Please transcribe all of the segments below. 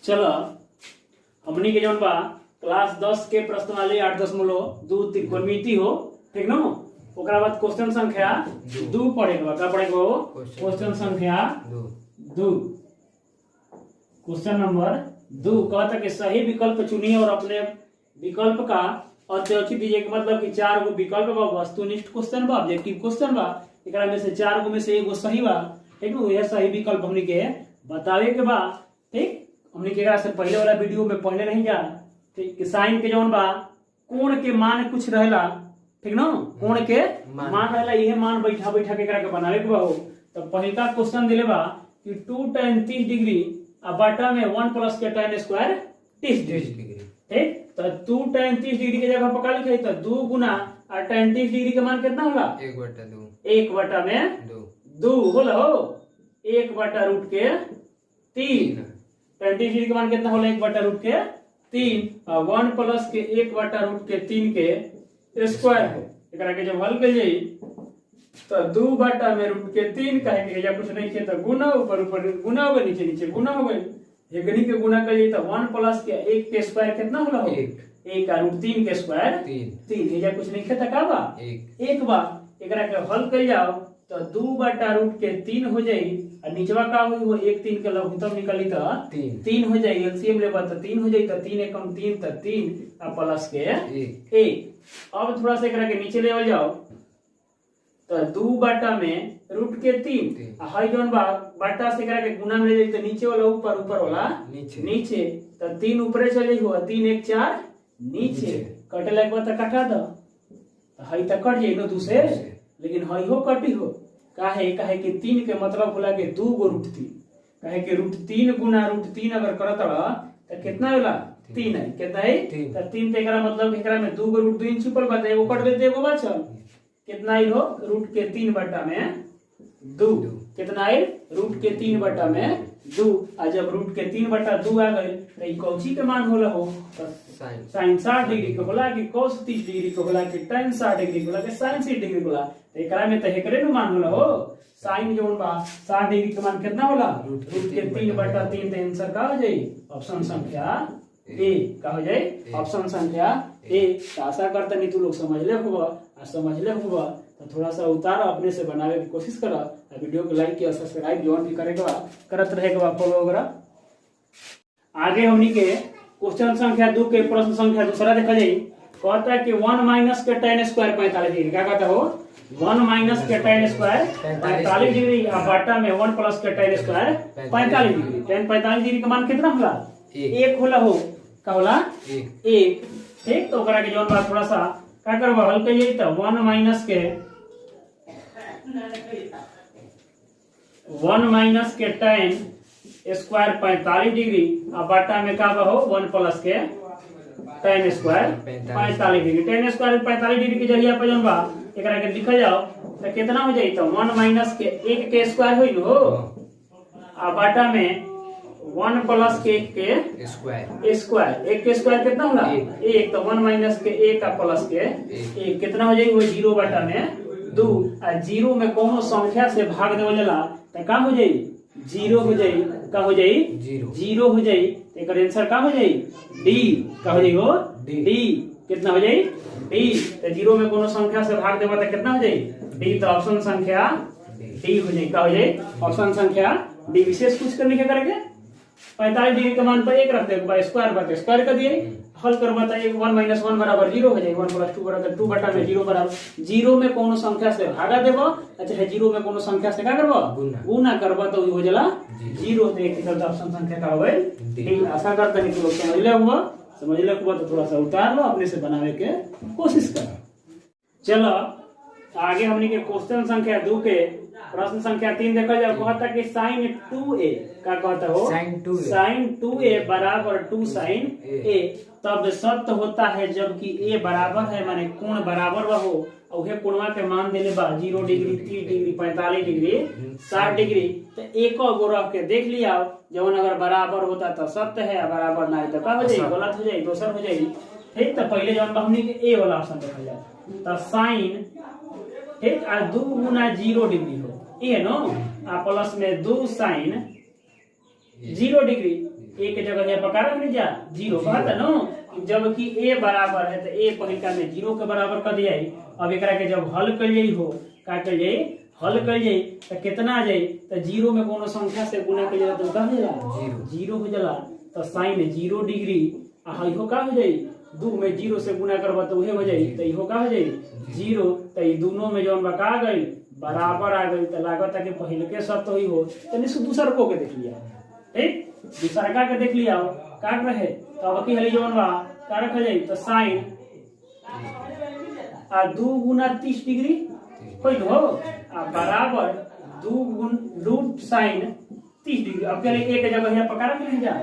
चलो हमनी के जौन बा क्लास 10 के प्रश्नावली 8.2 त्रिकोणमिति हो, ठीक ना। ओकरा बाद क्वेश्चन संख्या 2 पढ़ेगा। का पढ़ेगा? क्वेश्चन संख्या 2। क्वेश्चन नंबर 2 कहता कि सही विकल्प चुनिए और अपने विकल्प का अत्यावश्यक दीजिए। मतलब कि 4 गो विकल्प बा, वस्तुनिष्ठ क्वेश्चन बा, ऑब्जेक्टिव क्वेश्चन बा। एकरा में से 4 गो में से एगो सही बा, ठीक ना। यह सही विकल्प हमनी के बतावे के बा, ठीक। हमनी के एकरा से पहले वाला वीडियो में पढ़ले नहीं जा, ठीक। कि साइन के जौन बा कोण के मान कुछ रहेला, ठीक ना। कोण के मान रहेला, यह मान बैठा बैठा के एकरा के बनावे के बा हो। तो पहिलका क्वेश्चन दिले बा कि 2 tan 30 डिग्री आ बाटा में 1 प्लस के tan स्क्वायर 30 डिग्री, ठीक। तो 2 tan 30 डिग्री के जगह पर का लिखे तो 2 गुना और tan 30 डिग्री के मान कितना होला? 1/2। 1/2 होला हो। 1/√3 tan 30 डिग्री के मान कितना होला? 1/√3 और 1 प्लस के 1/√3 के स्क्वायर है। एकरा के जब हल कर जाई तो 2/√3 कहे के या कुछ नहीं के तो गुना ऊपर ऊपर गुना हो गए, नीचे नीचे गुना हो गए। एकनी के गुना कर जाई तो 1 प्लस के 1 के स्क्वायर कितना होला? 1 और √3 के स्क्वायर 3। या कुछ नहीं के तो का बा? 1 बा। एकरा के हल कर जाओ तो 2/√3 हो जाई और निचवा का होई वो 1 3 के लघुत्तम निकली तो 3 हो जाई। एलसीएम लेबा तो 3 हो जाई तो 3 एकम 3 तो 3 और प्लस के 1। अब थोड़ा सा एकरा के नीचे लेवल जाओ तो 2/√3 हाई जौन बा बाटा से एकरा के गुना में ले जाई तो नीचे वाला ऊपर, ऊपर वाला नीचे। तो 3 ऊपरे चले हो, 3 1 4 नीचे। कटे लगे तो कटा दो, हाई तक कट जाई नो दूसरे, लेकिन हाई हो कटी हो। काहे कि 3 के मतलब होला कि 2 गो √3। काहे कि √3 गुना √3 अगर करत रहा तो कितना होला? 3 है। कितना है? तो 3 पे एकरा मतलब एकरा में 2 गो √2 छिपल बा, एगो कट देते एगो बचल। कितना आई हो? √3/2। कितना आई? √3/2। और जब √3/2 आ गए तो ई कौची के मान होला हो? साइन 60 डिग्री के होला कि cos 30 डिग्री के होला कि tan 60 डिग्री के होला कि sin 60 डिग्री के होला। तो एकरा में तो एकरे नु मान होला हो। साइन जोन बा 60 डिग्री के मान कितना होला? √3/3। तो आंसर का हो जाई? ऑप्शन संख्या ए। का हो जाई? ऑप्शन संख्या ए। आशा करता नहीं तू लोग समझ ले होगा, और समझ ले होगा तो थोड़ा सा उतार अपने से बनावे की कोशिश करा। वीडियो को लाइक किया, सब्सक्राइब जोन भी करेगा करत रहेगा, फॉलो वगैरह। आगे हमनी के क्वेश्चन संख्या 2 के प्रश्न संख्या दूसरा देखा जाए। कहता है कि 1 माइनस के tan स्क्वायर 45 डिग्री। क्या कहता हो? 1 माइनस के tan स्क्वायर 45 डिग्री और बाटा में 1 प्लस के tan square 45 degree. tan 45 degree का मान कितना होला? 1 होला हो। का होला? 1, ठीक। तो ओकरा के जौन बात थोड़ा सा का करबा हल करिए तो 1 माइनस के tan स्क्वायर 45 डिग्री और बाटा में का हो 1 प्लस के tan square 45 degree. tan square 45 degree के जरिया पर जौन बा एकरा के लिखा जाओ तो कितना हो जाई? तो 1 माइनस के 1 के स्क्वायर होई हो और बाटा में 1 प्लस के 1 के स्क्वायर। 1 के स्क्वायर कितना होला? 1। तो 1 माइनस के 1 का प्लस के 1 कितना हो जाई? वो 0/2। और 0 में कोनो संख्या से भाग देवल जाला तो का हो जाई? 0 हो जाई। का हो जाई? 0 हो जाई। एक आंसर का हो जाई? डी। का हो जाई? हो डी। कितना हो जाई? डी। तो 0 में कोनो संख्या से भाग देबा तो कितना हो जाई? डी। तो ऑप्शन संख्या डी हो जाई। का हो जाई? ऑप्शन संख्या डी। विशेष कुछ करने के करके 45 डिग्री के मान पर 1 रख दे, स्क्वायर बात स्क्वायर कर दिए। हल करबा तो 1 माइनस 1 बराबर 0 हो जाए। 1 प्लस 2 बराबर 2 बटा में 0 बराबर 0 में कोनो संख्या से भागा देबो। अच्छा है 0 में कोनो संख्या से का करबो? गुना करबो तो हो जाला 0। तो एक तरह ऑप्शन संख्या का होवे डी। आशा करता नहीं तू लोग समझ ले हुआ। समझ ले हुआ तो थोड़ा सा उतार लो, अपने से बनावे के कोशिश करो। चलो आगे हमनी के क्वेश्चन संख्या 2 के प्रश्न संख्या 3 देखा जाए। कहता कि sin 2a का कहता हो? sin 2a बराबर 2 sin a तब सत्य होता है जबकि a बराबर है, माने कोण बराबर हो। और कोणवा के मान देले बा 0 डिग्री 30 डिग्री 45 डिग्री 60 डिग्री। तो एक गो रख के देख लिया, जवन अगर बराबर होता तो सत्य है, बराबर ना तो का हो जाए? गलत हो जाए, दोसर हो जाए। ठीक। तो पहले जवन हमनी के a वाला ऑप्शन देखा जाए तो sin, ठीक, 2 गुना 0 डिग्री हो ए नो आ प्लस में 2 sin 0 डिग्री ए के जगह यहाँ पका रख जा 0 कहता न, जबकि ए बराबर है तो ए पहिलका में 0 के बराबर कर दिया। अब एकरा के जब हल कर जाई हो का कर जाई हल कर जाई तो कितना आ जाई तो 0 में कोनो संख्या से गुणा कर जाला तो का हो जाला 0 हो जाला। तो साइन 0 डिग्री आ इहो का हो जाई 2 में 0 से गुणा करबा तो उहे हो जाई तो इहो का हो जाई 0। तो ई दोनों में जौन बका गई बराबर आ गई तो लागत है कि पहले के सब तो ही हो तो निश्चित दूसर को के देख लिया। ठीक दूसरा का देख लिया का रहे तो अब की हली जौन बा का रख जाई तो साइन आ 2 गुना 30 डिग्री होई हो आ बराबर 2 गुण रूट साइन 30 डिग्री। अब करे एक जगह यहाँ पका रख जा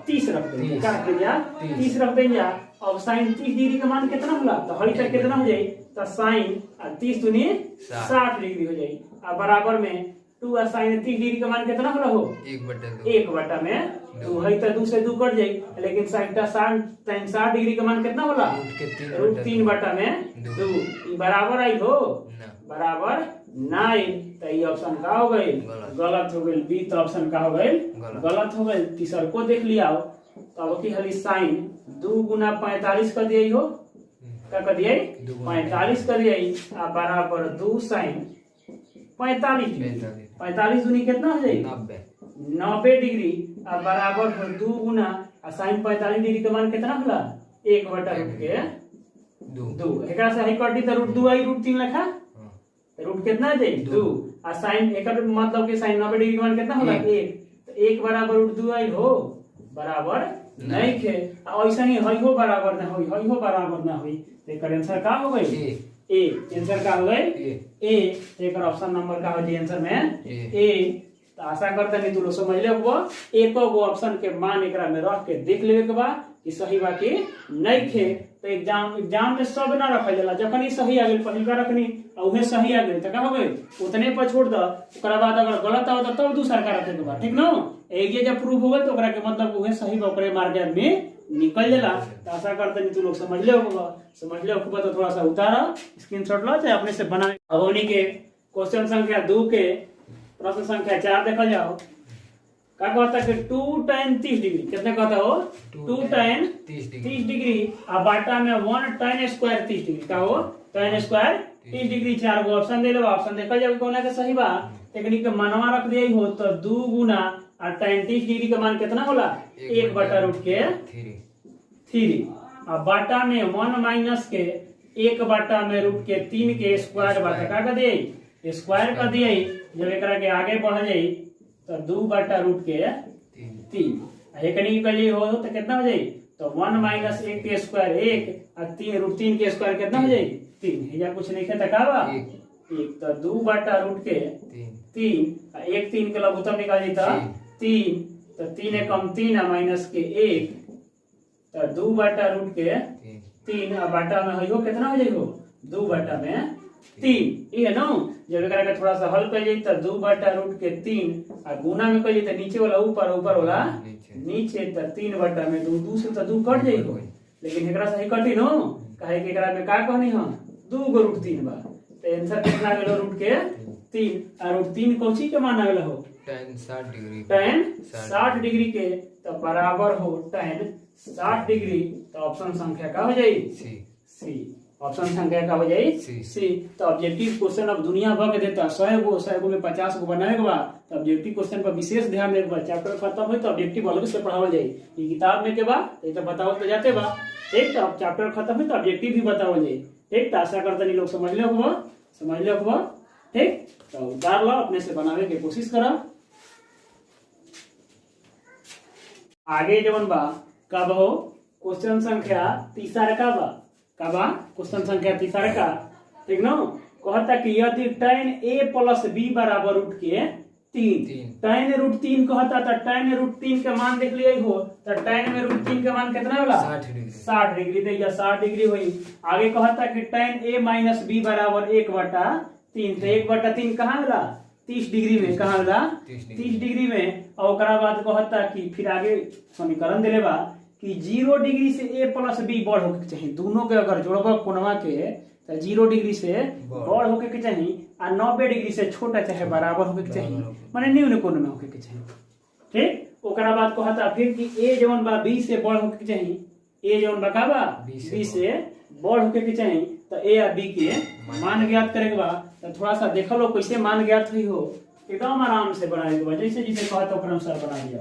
30 रख देंगे का रख दिया 30 रख देंगे। अब साइन 30 डिग्री का मान कितना होला तो हली तक कितना हो जाई तो साइन 30 दूनी 60 डिग्री हो जाई। अब बराबर में 2 आ साइन 30 डिग्री का मान कितना होला हो 1/2 में 2 है तो 2 से 2 कट जाई लेकिन साइन 60 डिग्री का मान कितना होला रूट 3/2 में 2 ई बराबर आई हो बराबर 9। तो ये ऑप्शन का हो गई गलत हो गई। बी तो ऑप्शन का हो गई गलत हो गई। तीसर को देख लिया तो अब की हली साइन 2 गुना 45 कर दिया हो क्या कर दिया 45 कर दिया बराबर 2 साइन 45 दूनी कितना हो जाए 90 डिग्री बराबर 2 गुना साइन 45 डिग्री का मान कितना होला 1/2 एक से ही कटी तो रूट 2 आई रूट 3 लिखा रूट कितना दे 2 आ साइन एक मतलब कि साइन 90 डिग्री का मान कितना होला 1 तो 1 बराबर रूट 2 आई हो बराबर नहीं खे ऐसा ही हई हो बराबर ना होई हई हो बराबर ना होई तो एकर आंसर का हो गई ए। आंसर का हो गई ए। एकर ऑप्शन नंबर का हो जी आंसर में ए। तो आशा करते नहीं तू लोग समझ ले वो एक गो ऑप्शन के मान एकरा में रख के देख लेवे के बा कि सही बा कि नहीं खे। तो एग्जाम में सब ना रखल जाला जखन ही सही आ गेल पहिलका रखनी उहे सही आ गेल त का हो गई उतने पर छोड़ द ओकरा बाद अगर गलत आओ तो तब दूसरा का रखे के बा ठीक न। एक ये जब प्रूफ हो गई तो ओकरा के मतलब उहे सही बा ओकरे मार्जिन में निकल जाला। तो आशा करते नहीं तू लोग समझ ले होगा तो थोड़ा सा उतारा स्क्रीनशॉट लो चाहे अपने से बना। अब उन्हीं के क्वेश्चन संख्या 2 के प्रश्न संख्या 4 देखल जाओ का कहता कि 2 tan 30 डिग्री कितने कहता हो 2 tan 30 डिग्री आ बाटा में 1 tan स्क्वायर 30 डिग्री का हो tan स्क्वायर 30 डिग्री। 4 गो ऑप्शन दे लो ऑप्शन देखल जाओ कौन है सही बा टेक्निक के मनवा रख दिया हो तो 2 गुना और tan 30 डिग्री का मान कितना होला 1/√3 आ बाटा में 1 माइनस के 1/√3 के स्क्वायर बाटा का कर दिए स्क्वायर कर दिए। जब एकरा के आगे बढ़ जाई तो 2/√3 एकनी कली हो तो कितना हो जाई तो 1 माइनस 1 के स्क्वायर 1 और 3√3 के स्क्वायर कितना हो जाई 3 या कुछ नहीं खेता का बा 1 तो 2/√3 1 3 के लघुत्तम निकाल दी था 3 तो 3 एकम 3 माइनस के 1 तो 2/√3 बाटा में हो कितना हो जाई हो 2/3 ये है ना। जब एकरा के थोड़ा सा हल कर जाई तो 2/√3 आ गुना में कर जाई तो नीचे वाला ऊपर ऊपर वाला नीचे तो 3/2 2 से तो 2 कट जाई हो लेकिन एकरा से ही कटी नो काहे कि एकरा में का कहनी हम 2 × √3 बा तो आंसर कितना गेलो √3 आ √3 कोची के मान आवेला हो tan 60 डिग्री के तो बराबर हो tan 60 डिग्री। तो ऑप्शन संख्या का हो जाई सी। ऑप्शन संख्या का हो जाई सी। तो ऑब्जेक्टिव क्वेश्चन अब दुनिया भर के देता 100 गो में 50 गो बनाए के बाद तो ऑब्जेक्टिव क्वेश्चन पर विशेष ध्यान देके बाद चैप्टर खत्म हो तो ऑब्जेक्टिव अलग से पढ़ावल जाई। ये किताब में के बाद ये तो बताओ तो जाते बा ठीक। तो चैप्टर खत्म हो तो ऑब्जेक्टिव भी बतावल जाई ठीक। तो आशा करते नहीं लोग समझ ले ठीक। तो उतार लो अपने से बनावे के कोशिश करो। आगे जवन बा कब हो क्वेश्चन संख्या 3 का बा क्वेश्चन संख्या 3 का ठीक ना। कहता कि यदि tan a + b बराबर √3 tan √3 कहता तो tan √3 का मान देख लिए हो तो tan में √3 का मान कितना होला 60 डिग्री तो या 60 डिग्री हुई। आगे कहता कि tan a - b बराबर 1/3 तो 1/3 कहाँ होला 30 डिग्री में कहाँ होला 30 डिग्री में। और ओकरा बाद कहता कि फिर आगे समीकरण देले बा कि 0 डिग्री से a + b बड़ होके चाहिए दोनों के अगर जोड़बा कोणवा के तो 0 डिग्री से बड़ होके के चाहिए और 90 डिग्री से छोटा चाहे बराबर होके के चाहिए माने न्यून कोण में होके के चाहिए ठीक। ओकरा बाद कहता फिर कि ए जवन बा बी से बड़ होके के चाहिए, ए जवन बा का बा बी से बड़ होके के चाहिए, तो ए और बी के मान ज्ञात करे के बा। तो थोड़ा सा देख लो कैसे मान ज्ञात हुई हो, एकदम आराम से बनाए के बा, जैसे जैसे कहता ओकरा अनुसार बना लिया।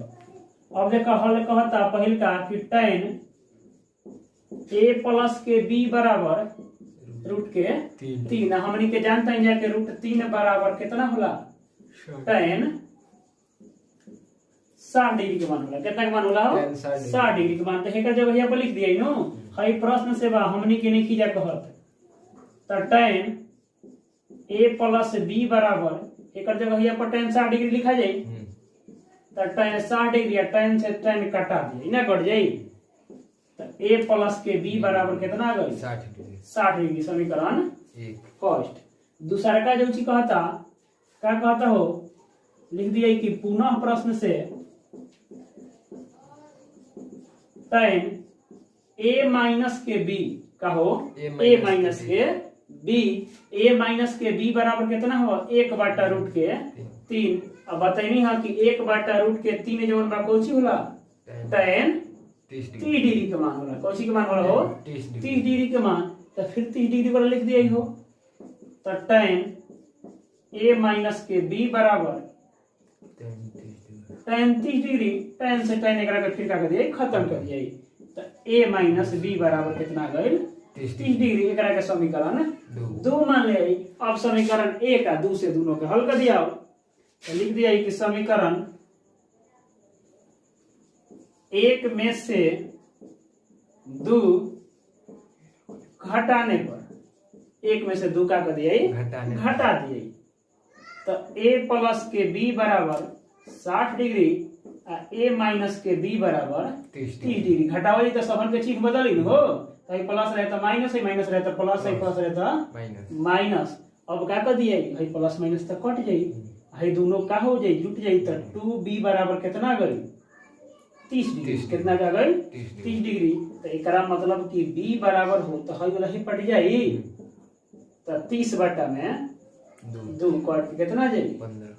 अब देखो हल कहता पहिल का कि tan a प्लस के b बराबर रूट के 3, हमनी के जानते हैं कि रूट 3 बराबर कितना होला, tan 60 डिग्री के मान होला। कितना के मान होला, 60 डिग्री के मान। तो हेकर जगह यहाँ पर लिख दिया नो, हई प्रश्न से बा हमनी के नहीं खींचा कहत, तो tan a प्लस b बराबर हेकर जगह यहाँ पर tan 60 डिग्री लिखा जाए, तो tan 60 डिग्री tan से tan कटा दिए ना, कट जाई। तो a प्लस के b बराबर कितना आ गई, 60 डिग्री। समीकरण फर्स्ट। दूसरा का जो चीज कहता क्या कहता हो, लिख दिया कि पुनः प्रश्न से tan a माइनस के b का हो, a माइनस के b, a माइनस के b बराबर कितना हो, 1/√3। अब बताइनी है कि 1/√3 जो बा कोची होला, tan 30 डिग्री के मान होला। कोची के मान होला हो, 30 डिग्री के मान। तो फिर 30 डिग्री वाला लिख दिया हो, तो tan a माइनस के b बराबर tan 30 डिग्री, tan से tan एकरा के फिर का कर दिया, खत्म कर दिया। तो a माइनस b बराबर कितना गइल, 30 डिग्री। एकरा के समीकरण 2 मान ले। अब समीकरण 1 आ 2 से दोनों के हल कर दिया, तो लिख दिया कि समीकरण 1 में से 2 घटाने पर, 1 में से 2 का कर दिया, घटा दिया। तो a प्लस के b बराबर 60 डिग्री, a माइनस के b बराबर 30 डिग्री। घटावली तो सबन के चिन्ह बदली न हो, तो प्लस रहता माइनस है, माइनस रहता प्लस है, प्लस रहता माइनस। अब क्या कर दिया, भाई प्लस माइनस तो कट जाई, भाई दोनों का हो जाए, जुट जाई। तो 2b बराबर कितना गई, 30 डिग्री। कितना का गई, 30 डिग्री। तो एकरा मतलब कि b बराबर हो, तो हई वाला ही पट जाई। तो 30 बटा में 2 कट के कितना जाई, 15।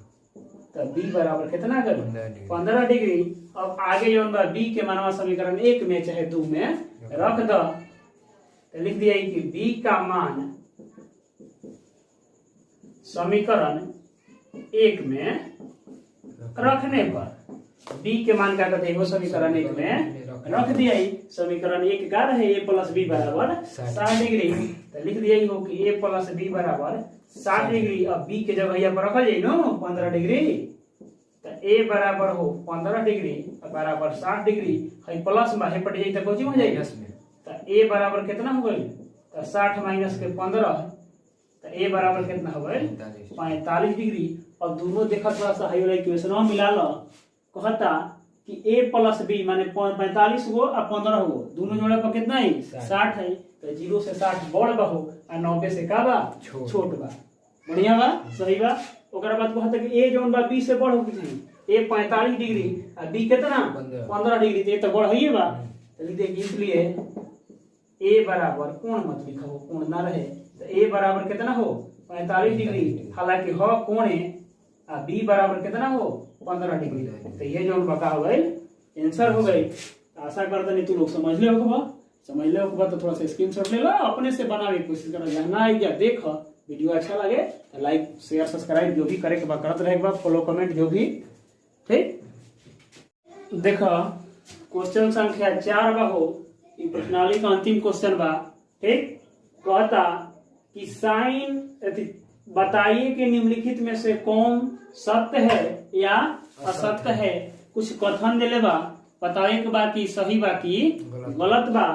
तो b बराबर कितना गई, 15 डिग्री। अब आगे जो b के मानवा समीकरण 1 में चाहे 2 में रख दो, तो लिख दिया कि b का मान समीकरण 1 में रखने पर, b के मान क्या कहते हैं, समीकरण 1 में रख दिया। समीकरण 1 का रहे a प्लस b बराबर 60 डिग्री। तो लिख दिया हो कि a प्लस b बराबर 60 डिग्री। अब b के जगह यहाँ पर रखा जाए नो 15 डिग्री। तो a बराबर हो 15 डिग्री बराबर 60 डिग्री, है प्लस में है पट जाए तो कोची हो जाएगा। तो a बराबर कितना हो गई, तो 60 माइनस के 15, तो a बराबर कितना हो गई, 45 डिग्री। और दोनों देखा थोड़ा सा हाई वाला इक्वेशन मिला लो, कहता कि a प्लस b माने 45 गो और 15 गो, दोनों जोड़े पर कितना है, 60 है। तो 0 से 60 बड़ बा हो और 90 से का बा, छोट बा। बढ़िया बा, सही बा। ओकरा बाद कहता कि a जोन बा b से बड़ हो के चाहिए, a 45 डिग्री और b कितना 15 डिग्री। तो ये तो बड़ है बा। तो लिख दे कि इसलिए a बराबर कोण मत लिखो, कोण ना रहे। तो a बराबर कितना हो, 45 डिग्री, हालांकि हो कोण है, और b बराबर कितना हो, 15 डिग्री। तो ये जो बता हो गई, आंसर हो गई। आशा करता नहीं तू लोग समझ ले होगा, समझ ले होगा तो थोड़ा सा स्क्रीनशॉट ले लो, अपने से बनाने की कोशिश करो। जानना है क्या, देख वीडियो अच्छा लगे तो लाइक शेयर सब्सक्राइब जो भी करे के बाद करते रहेगा, फॉलो कमेंट जो भी। ठीक, देखो क्वेश्चन संख्या 4 बा हो, प्रश्नावली का अंतिम क्वेश्चन बा। ठीक, कहता कि साइन बताइए कि निम्नलिखित में से कौन सत्य है या असत्य है। कुछ कथन दिले बा, बताए के बा कि सही बा कि गलत बा,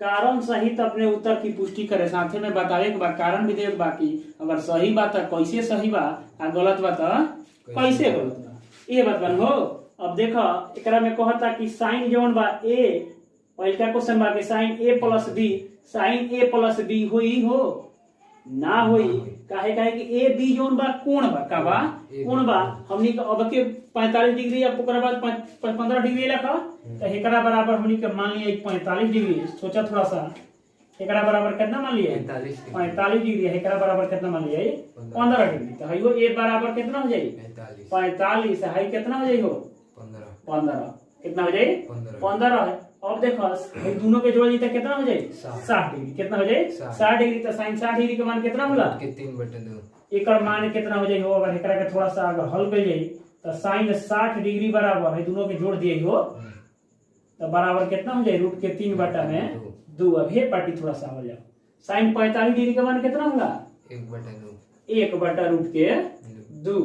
कारण सहित अपने उत्तर की पुष्टि करे। साथे में बताए के बा, कारण भी दे बा कि अगर सही बा तो कैसे सही बा और गलत बा तो कैसे गलत बा, ये बात बन हो। अब देखो एकरा में कहता कि साइन जोन बा a, पहला क्वेश्चन बा कि sine a plus b, sine a plus b हुई हो ना हुई, काहे काहे कि ए बी जोन बा कोण बा, का बा कोण बा। हमनी के अब के 45 डिग्री या ओकरा बाद 15 डिग्री लखा, तो एकरा बराबर हमनी के मान लिया 45 डिग्री। सोचा थोड़ा सा, एकरा बराबर कितना मान लिया, 45 डिग्री। एकरा बराबर कितना मान लिया, 15 डिग्री। तो हइयो ए बराबर कितना हो जाई, 45, हाई कितना हो जाई हो 15 कितना हो जाए 15 है। अब देखो भाई दोनों के जोड़ दी तो कितना हो जाए 60 डिग्री। कितना हो जाए 60 डिग्री। तो साइन 60 डिग्री के मान कितना होला 3/2। एक मान कितना हो जाए हो, अगर एकरा के थोड़ा सा अगर हल कर जाए तो साइन 60 डिग्री बराबर है दोनों के जोड़ दिए हो तो बराबर कितना हो जाए रूट के 3/2। अब ये पार्टी थोड़ा सा हो जाओ। साइन 45 डिग्री का मान कितना होगा 1/√2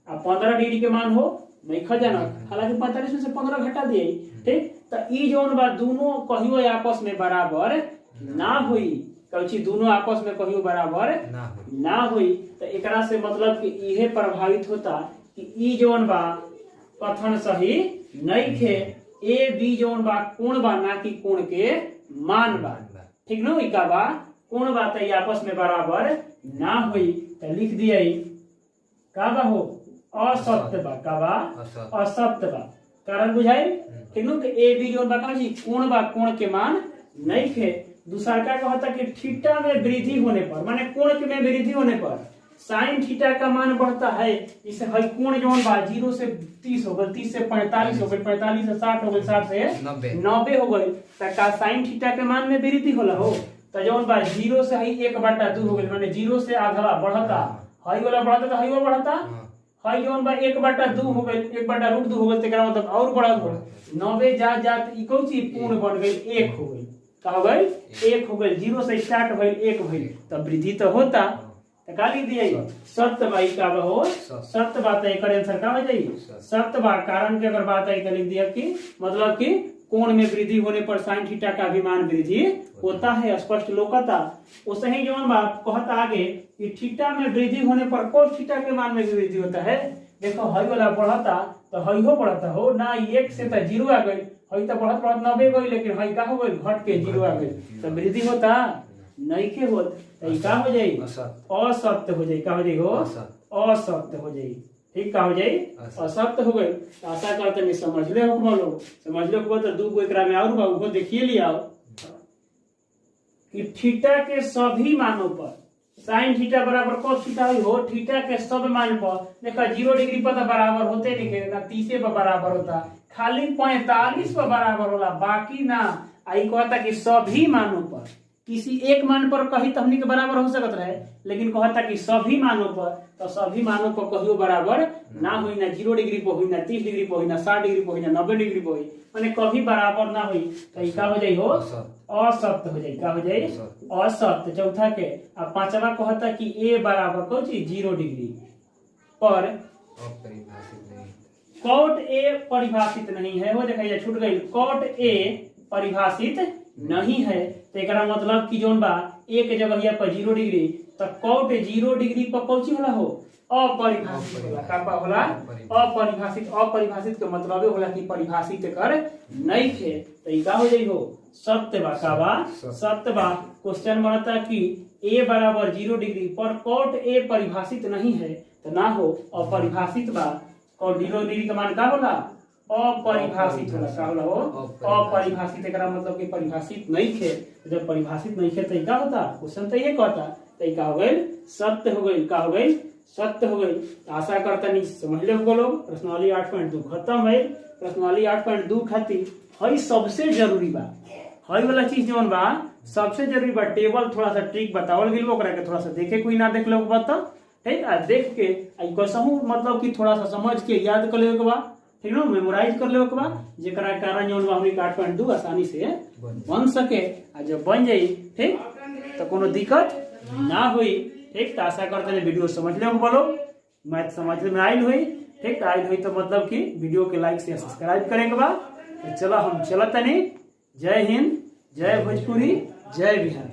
अब 15 डिग्री के मान हो नहीं खजाना, हालांकि 45 में से 15 घटा दिए। ठीक तो ई जोन बा दोनों कहियो आपस में बराबर ना हुई, कौची दोनों आपस में कहियो बराबर ना हुई। तो एकरा से मतलब कि इहे प्रभावित होता कि ई जोन बा कथन सही नहीं खे। ए बी जोन बा कोण बा ना कि कोण के मान बा। ठीक नो ई का बा कोण बा तो आपस में बराबर ना हुई। तो लिख दिया का बा हो असत्य बा। का बा असत्य बा। कारण बुझाई ठीक नो कि ए बी जोन बा कौन सी कोण बा कोण के मान नहीं खे। दूसरा का कहता कि थीटा में वृद्धि होने पर माने कोण के में वृद्धि होने पर साइन थीटा का मान बढ़ता है। इसे हई कोण जोन बा 0 से 30 हो गई, 30 से 45 हो गई, 45 से 60 हो गई, 60 से 90 हो गई। का साइन थीटा के मान में वृद्धि होला हो तो जोन बा 0 से हई 1/2 हो गई माने 0 से आधा बढ़ता हई वाला बढ़ता तो हई वाला बढ़ता हई जोन बा 1/2 हो गई 1/√2 हो गई। तेरा मतलब और बढ़ा 90 जात जात ई कौन सी पूर्ण बन गई 1 हो गई। का हो गई 1 हो गई। 0 से स्टार्ट भइल 1 भइल तो वृद्धि तो होता। का लिख दिया सत्य बा। का हो सत्य बात है। आंसर का हो जाई सत्य बा। कारण की अगर बात है तो लिख दिया कि मतलब कि कोण में वृद्धि होने पर साइन थीटा का भी मान वृद्धि होता है, स्पष्ट लोकता। उसे ही जो बात कहता आगे कि थीटा में वृद्धि होने पर कोस थीटा के मान में भी वृद्धि होता है। देखो हई वाला बढ़ता तो हई हो बढ़ता हो ना 1 से तो 0 आ गई, हई तो बढ़त बढ़त 90 गई, लेकिन हई का हो गई घट के 0 आ गई तो वृद्धि होता नहीं के होत। तो का हो जाई असत्य हो जाई। का हो जाई हो असत्य हो जाई। ठीक का हो जाई असत्य हो गई। आशा करते हैं समझ ले हो लोग समझ लो तो दू गो एकरा में और बा वो देखिए लिया कि थीटा के सभी मानों पर साइन थीटा बराबर cos थीटा हो थीटा के सब मान पर देखा 0 डिग्री पर तो बराबर होते नहीं ना 30 पर बराबर होता, खाली 45 पर बराबर होला, बाकी ना। आई कहता कि सभी मानों पर किसी एक मान पर कहीं तो हमनी के बराबर हो सकत रहे, लेकिन कहता कि सभी मानों पर तो सभी मानों पर कहियो बराबर ना हुई ना 0 डिग्री पर हुई ना 30 डिग्री पर हुई ना 60 डिग्री पर हुई ना 90 डिग्री पर हुई माने कभी बराबर ना हुई। तो का हो जाई हो असत्य हो जाई। का हो जाई असत्य। चौथा के अब पांचवा कहता कि ए बराबर कौन चीज 0 डिग्री पर कॉट ए परिभाषित नहीं है। वो देखिए छूट गई कॉट ए परिभाषित नहीं है। तो एक मतलब कि जोन बा एक जगह पर 0 डिग्री तो कॉट 0 डिग्री पर कौन सी होला हो अपरिभाषित होला। का होला अपरिभाषित। अपरिभाषित के मतलब होला कि परिभाषित कर नहीं थे। तो ई का हो जाई हो सत्य बा। का बा सत्य बा। क्वेश्चन बनता कि ए बराबर 0 डिग्री पर कॉट ए परिभाषित नहीं है तो ना हो अपरिभाषित बा। और 0 डिग्री का मान का होला अपरिभाषित होला। का होला हो अपरिभाषित। एकरा मतलब कि परिभाषित नहीं थे। जब परिभाषित नहीं थे तो क्या होता क्वेश्चन तो ये कहता तो का हो गई सत्य हो गई। का हो गई सत्य हो गई। आशा करता नहीं समझ ले हो लोग। प्रश्नावली 8.2 खत्म है। प्रश्नावली 8.2 खातिर हई सबसे जरूरी बा हई वाला चीज जोन बा सबसे जरूरी बा। टेबल थोड़ा सा ट्रिक बतावल गेल ओकरा के थोड़ा सा देखे कोई ना देख लो बता ठीक है। देख के कसहू मतलब कि थोड़ा सा समझ के याद कर ले के बा ठीक ना मेमोराइज कर ले के बा जेकरा कारण जोन बा हमनी 8.2 आसानी से बन सके। आ जब बन जाई ठीक तो कोनो दिक्कत ना हुई ठीक। तो आशा करते हैं वीडियो समझ ले बोलो मैथ समझ में आयल हुई ठीक। आयल हुई तो मतलब कि वीडियो के लाइक से सब्सक्राइब करें के बाद तो चलो हम चलत नहीं। जय हिंद, जय भोजपुरी, जय बिहार।